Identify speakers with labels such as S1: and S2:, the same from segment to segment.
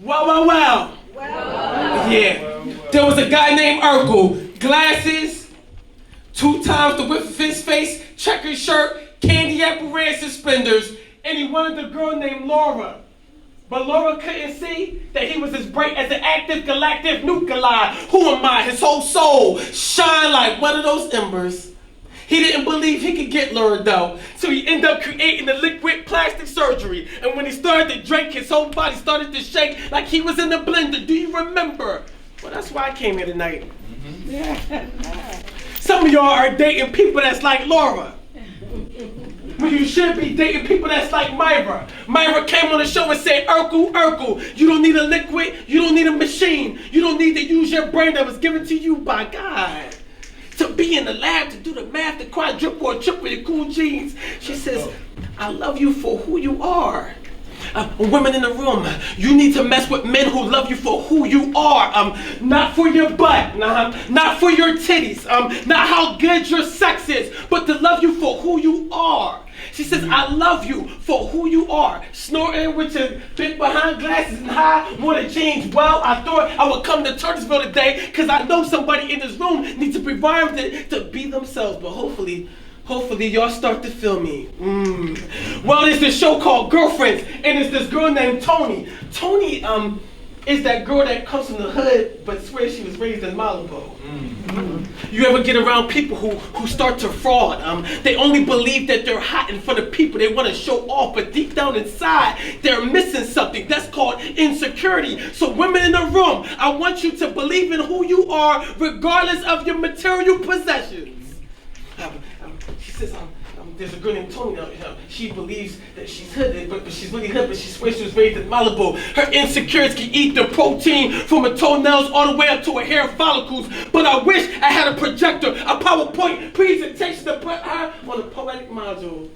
S1: Well. Yeah. There was a guy named Urkel. Glasses, 2 times the width of his face, checkered shirt, candy apple red suspenders, and he wanted a girl named Laura. But Laura couldn't see that he was as bright as an active galactic nuclei. Who am I? His whole soul shine like one of those embers. He didn't believe he could get Laura though, so he ended up creating the liquid plastic surgery. And when he started to drink, his whole body started to shake like he was in a blender. Do you remember? Well, that's why I came here tonight. Some of y'all are dating people that's like Laura. When you should be dating people that's like Myra. Myra came on the show and said, Urkel, you don't need a liquid, you don't need a machine, you don't need to use your brain that was given to you by God. To be in the lab, to do the math, the quadruple or triple your cool jeans. She says, I love you for who you are. Women in the room, you need to mess with men who love you for who you are. Not for your butt, not for your titties, not how good your sex is, but to love you for who you are. She says, I love you for who you are. Snorting with your big behind glasses and high water jeans. Well, I thought I would come to Turnersville today because I know somebody in this room needs to provide them to be themselves. But hopefully y'all start to feel me. Well, there's this show called Girlfriends, and it's this girl named Tony. Tony is that girl that comes from the hood but swears she was raised in Malibu. You ever get around people who start to fraud? They only believe that they're hot in front of people. They want to show off, but deep down inside, they're missing something. That's called insecurity. So women in the room, I want you to believe in who you are regardless of your material possessions. She says, there's a girl named Tony now. She believes that she's hood, but she's really hood, but she swears she was raised in Malibu. Her insecurities can eat the protein from her toenails all the way up to her hair follicles. But I wish I had a projector, a PowerPoint presentation to put her on a poetic module.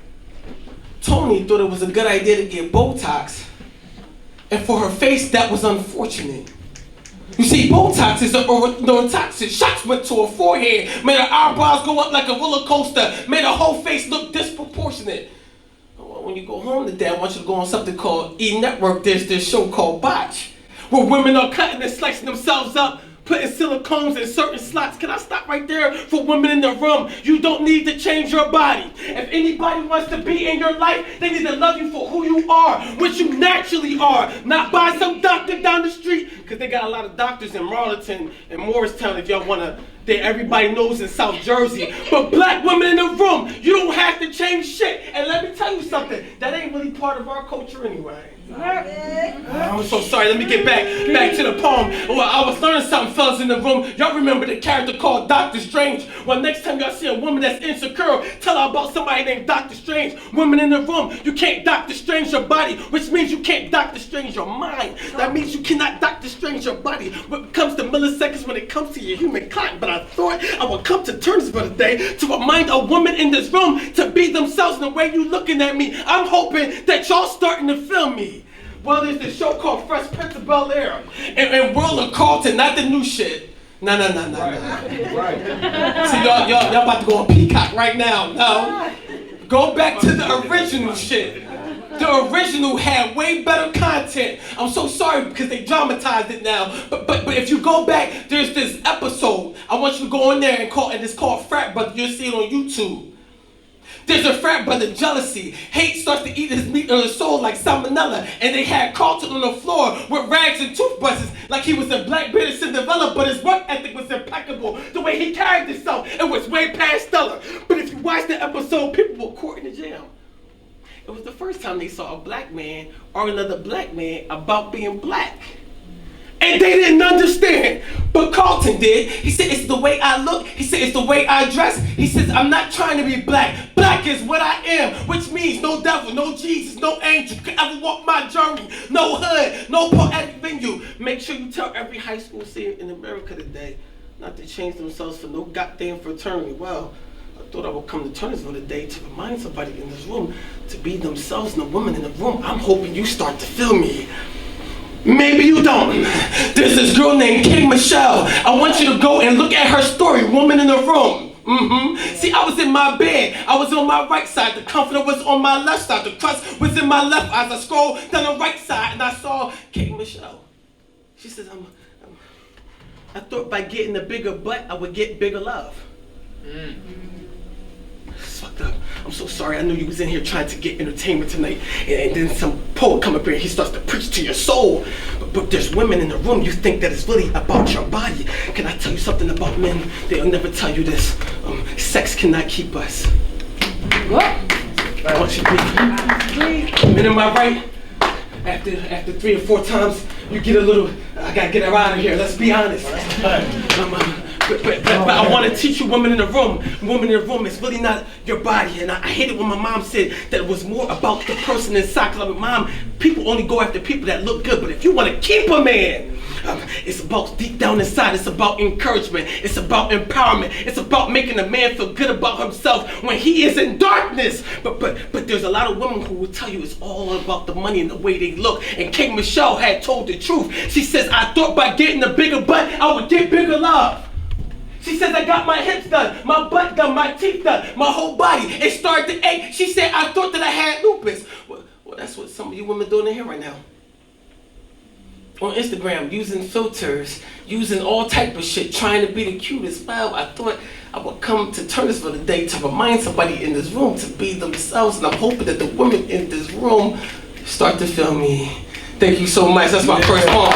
S1: Tony thought it was a good idea to get Botox. And for her face, that was unfortunate. You see, Botox is neurotoxic. Shots went to her forehead, made her eyebrows go up like a roller coaster, made her whole face look disproportionate. Well, when you go home today, I want you to go on something called E-Network. There's this show called Botch, where women are cutting and slicing themselves up, putting silicones in certain slots. Can I stop right there for women in the room? You don't need to change your body. If anybody wants to be in your life, they need to love you for who you are, which you naturally are, not by some doctor down the street, because they got a lot of doctors in Marlton and Morristown if y'all want to, that everybody knows in South Jersey. But black women in the room, you don't have to change shit. And let me tell you something, that ain't really part of our culture anyway. I'm so sorry, let me get back to the poem. Well, I was learning something, fellas in the room. Y'all remember the character called Dr. Strange? Well, next time y'all see a woman that's insecure, tell her about somebody named Dr. Strange. Women in the room, you can't Dr. Strange your body, which means you can't Dr. Strange your mind. That means you cannot Dr. Strange your body when it comes to milliseconds, when it comes to your human clock. But I thought I would come to Turnersville today to remind a woman in this room to be themselves. And the way you looking at me, I'm hoping that y'all starting to feel me. Well, there's this show called Fresh Prince of Bel-Air, and World of Carlton, not the new shit. No. Right. See, y'all about to go on Peacock right now. No. Go back to the original shit. The original had way better content. I'm so sorry because they dramatized it now. But if you go back, there's this episode. I want you to go in there and it's called Frat Brother. You'll see it on YouTube. There's a frat brother jealousy. Hate starts to eat his meat on his soul like salmonella. And they had Carlton on the floor with rags and toothbrushes like he was a black British Cinderella, but his work ethic was impeccable. The way he carried himself, it was way past stellar. But if you watch the episode, people were caught in the jam. It was the first time they saw a black man or another black man about being black. And they didn't understand, but Carlton did. He said, it's the way I look. He said, it's the way I dress. He says, I'm not trying to be black. Black is what I am, which means no devil, no Jesus, no angel could ever walk my journey. No hood, no poetic venue. Make sure you tell every high school senior in America today not to change themselves for no goddamn fraternity. Well, I thought I would come to Turnersville today to remind somebody in this room to be themselves and the women in the room. I'm hoping you start to feel me. Maybe you don't. There's this girl named King Michelle. I want you to go and look at her story, Woman in the Room. See, I was in my bed. I was on my right side. The comforter was on my left side. The crust was in my left eye. I scrolled down the right side and I saw King Michelle. She says, I thought by getting a bigger butt, I would get bigger love. It's fucked up. I'm so sorry. I knew you was in here trying to get entertainment tonight. And then some poet come up here and he starts to preach to your soul. But there's women in the room. You think that it's really about your body. Can I tell you something about men? They'll never tell you this. Sex cannot keep us.
S2: What?
S1: I want you to be. Men, am I right? After 3 or 4 times, you get a little, I gotta get her out of here. Let's be honest. But I want to teach you women in the room. Women in the room, it's really not your body. And I hate it when my mom said that it was more about the person inside. Because I'm like, Mom, people only go after people that look good. But if you want to keep a man, it's about deep down inside. It's about encouragement. It's about empowerment. It's about making a man feel good about himself when he is in darkness. But there's a lot of women who will tell you it's all about the money and the way they look. And King Michelle had told the truth. She says, I thought by getting a bigger butt, I would get bigger love. She says, I got my hips done, my butt done, my teeth done, my whole body. It started to ache. She said, I thought that I had lupus. Well, that's what some of you women doing in here right now. On Instagram, using filters, using all type of shit, trying to be the cutest. Well, I thought I would come to Turnersville today to remind somebody in this room to be themselves. And I'm hoping that the women in this room start to feel me. Thank you so much. That's my first poem.